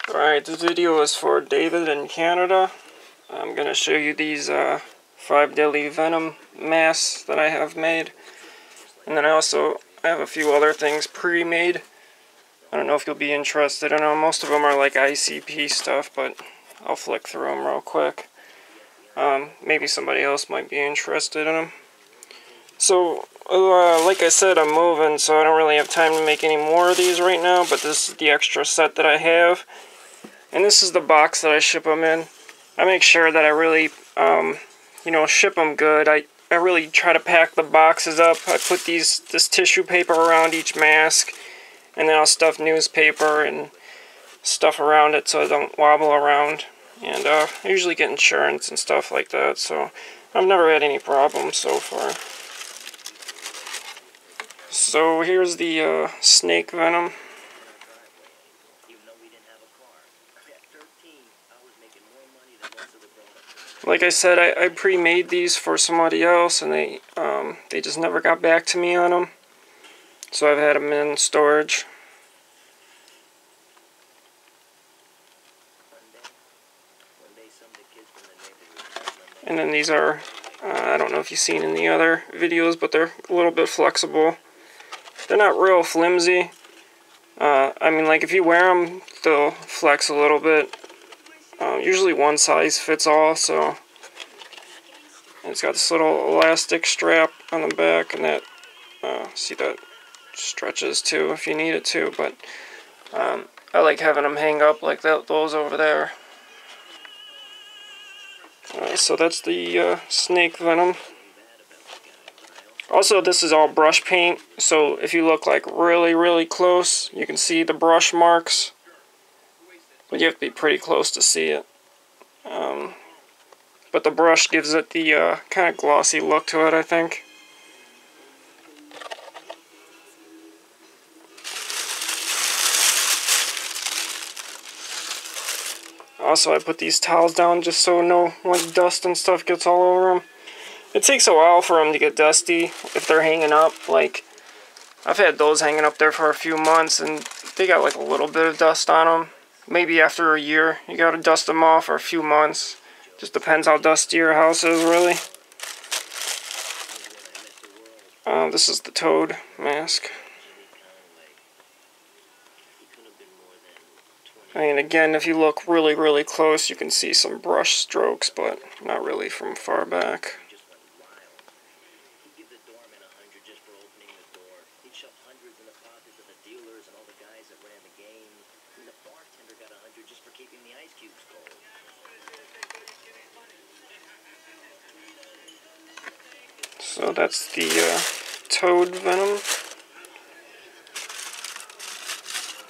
Alright, this video is for David in Canada. I'm going to show you these 5 deadly venom masks that I have made. And then I have a few other things pre-made. I don't know if you'll be interested. I know most of them are like ICP stuff, but I'll flick through them real quick. Maybe somebody else might be interested in them. So, like I said, I'm moving, so I don't really have time to make any more of these right now, but this is the extra set that I have. And this is the box that I ship them in. I make sure that I really, ship them good. I really try to pack the boxes up. I put this tissue paper around each mask, and then I'll stuff newspaper and stuff around it so it don't wobble around. And I usually get insurance and stuff like that, so I've never had any problems so far. So here's the snake venom. Like I said, I pre-made these for somebody else, and they just never got back to me on them. So I've had them in storage. And then these are, I don't know if you've seen in the other videos, but they're a little bit flexible. They're not real flimsy. I mean, like if you wear them, they'll flex a little bit. Usually one size fits all, so it's got this little elastic strap on the back, and that, see, that stretches too if you need it to, but I like having them hang up like those over there. So that's the snake venom. Also, this is all brush paint, so if you look like really close, you can see the brush marks. But you have to be pretty close to see it. But the brush gives it the kind of glossy look to it, I think. Also, I put these towels down just so no dust and stuff gets all over them. It takes a while for them to get dusty if they're hanging up. Like, I've had those hanging up there for a few months, and they got like a little bit of dust on them. Maybe after a year, you gotta dust them off, or a few months. Just depends how dusty your house is, really. This is the toad mask. I mean, again, if you look really close, you can see some brush strokes, but not really from far back. So that's the toad venom.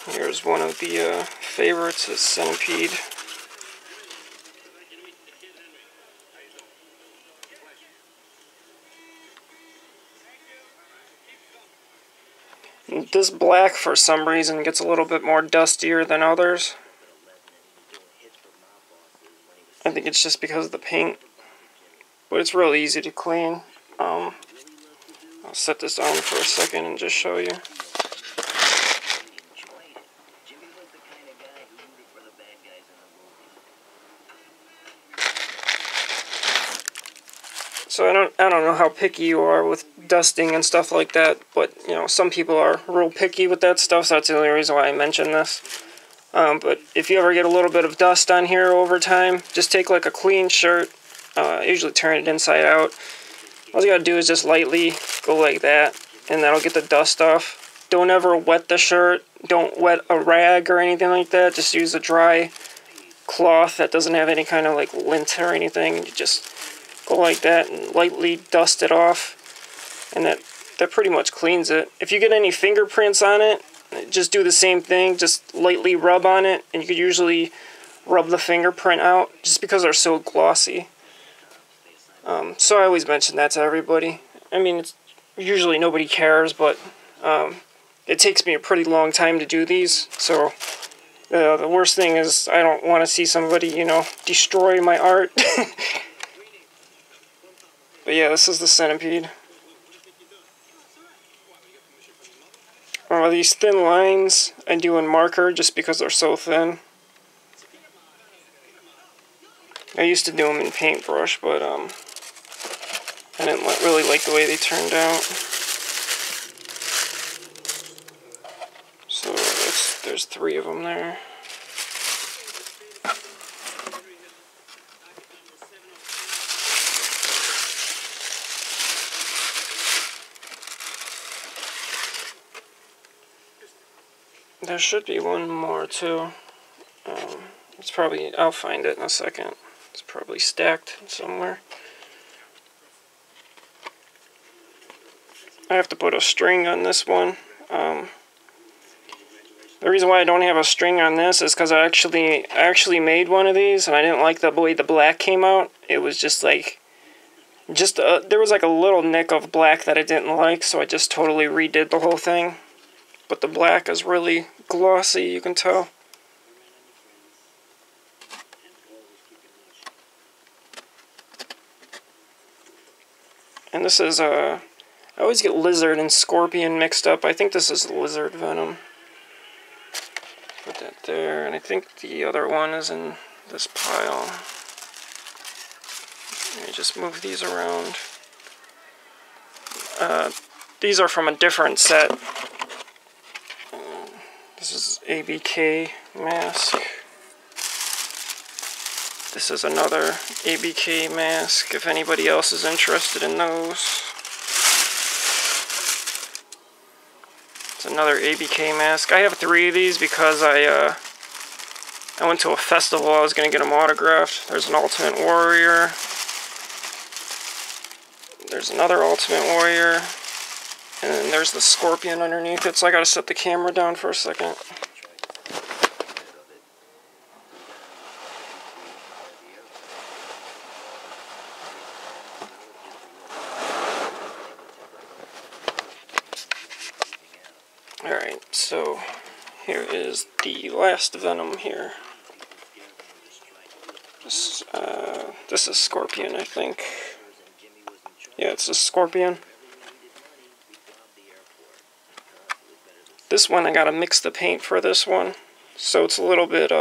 Here's one of the favorites, is centipede. This black, for some reason, gets a little bit more dustier than others. I think it's just because of the paint, but it's real easy to clean. I'll set this down for a second and just show you. So I don't know how picky you are with dusting and stuff like that, but some people are real picky with that stuff, so that's the only reason why I mention this. But if you ever get a little bit of dust on here over time, just take like a clean shirt, usually turn it inside out. All you gotta do is just lightly go like that, and that'll get the dust off. Don't ever wet the shirt. Don't wet a rag or anything like that. Just use a dry cloth that doesn't have any kind of like lint or anything. You just go like that and lightly dust it off, and that pretty much cleans it. If you get any fingerprints on it, just do the same thing. Just lightly rub on it, and you could usually rub the fingerprint out just because they're so glossy. So I always mention that to everybody. I mean, it's usually nobody cares, but it takes me a pretty long time to do these, so the worst thing is I don't want to see somebody, destroy my art. But yeah, this is the centipede. These thin lines I do in marker just because they're so thin. I used to do them in paintbrush, but I didn't really like the way they turned out. So there's 3 of them there. There should be one more too. It's probably, I'll find it in a second. It's probably stacked somewhere. I have to put a string on this one. The reason why I don't have a string on this is because I actually made one of these, and I didn't like the way the black came out. It was just like, there was like a little nick of black that I didn't like, so I just totally redid the whole thing. But the black is really glossy, you can tell. And this is, I always get lizard and scorpion mixed up. I think this is lizard venom. Put that there, and I think the other one is in this pile. Let me just move these around. These are from a different set. This is ABK mask. This is another ABK mask, if anybody else is interested in those. It's another ABK mask. I have 3 of these because I went to a festival. I was going to get them autographed. There's an Ultimate Warrior. There's another Ultimate Warrior. And then there's the Scorpion underneath it, so I gotta set the camera down for a second. Alright, so here is the last Venom here. This is Scorpion, I think. Yeah, it's a Scorpion. This one, I gotta mix the paint for this one, so it's a little bit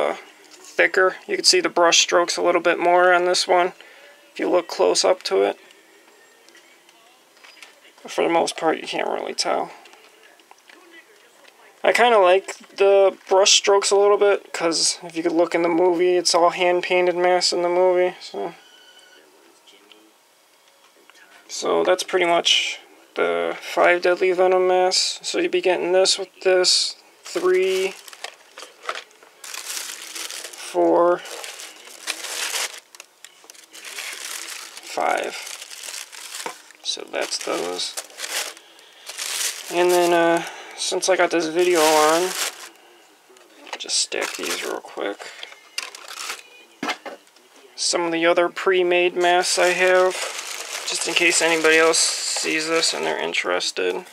thicker. You can see the brush strokes a little bit more on this one, if you look close up to it. But for the most part, you can't really tell. I kind of like the brush strokes a little bit, because if you could look in the movie, it's all hand-painted masks in the movie. So that's pretty much the 5 deadly venom masks. So you'd be getting this with this, 3, 4, 5. So that's those. And then since I got this video on, I'll just stack these real quick. Some of the other pre-made masks I have, just in case anybody else sees this and they're interested. I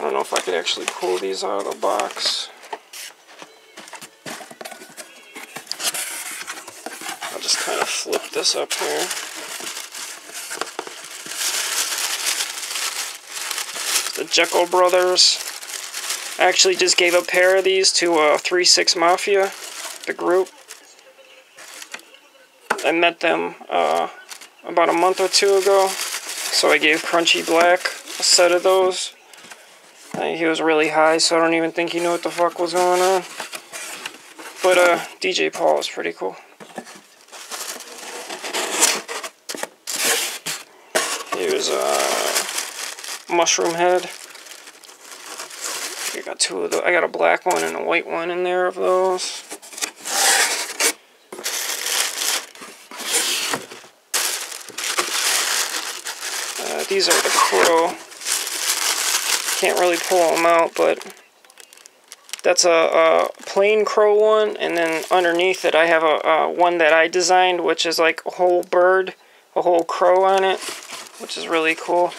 don't know if I could actually pull these out of the box. I'll just kind of flip this up here. The Jekyll Brothers. I actually just gave a pair of these to 3-6 Mafia, the group. I met them about a month or 2 ago. So I gave Crunchy Black a set of those. He was really high, so I don't even think he knew what the fuck was going on. But DJ Paul is pretty cool. Here's Mushroom Head. I got 2 of those. I got a black one and a white one in there of those. These are the Crow. Can't really pull them out, but that's a plain Crow one, and then underneath it I have a one that I designed, which is like a whole bird, a whole crow on it, which is really cool.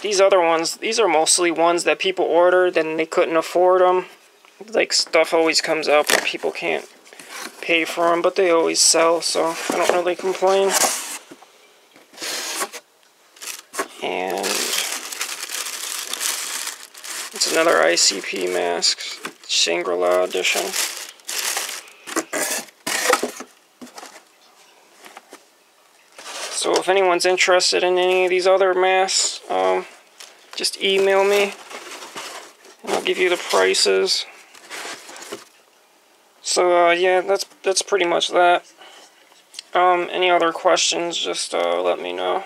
These other ones, these are mostly ones that people ordered and they couldn't afford them. Like, stuff always comes up and people can't pay for them, but they always sell, so I don't really complain. And it's another ICP mask, Shangri-La edition. So if anyone's interested in any of these other masks, just email me and I'll give you the prices. So yeah, that's pretty much that. Any other questions, just let me know.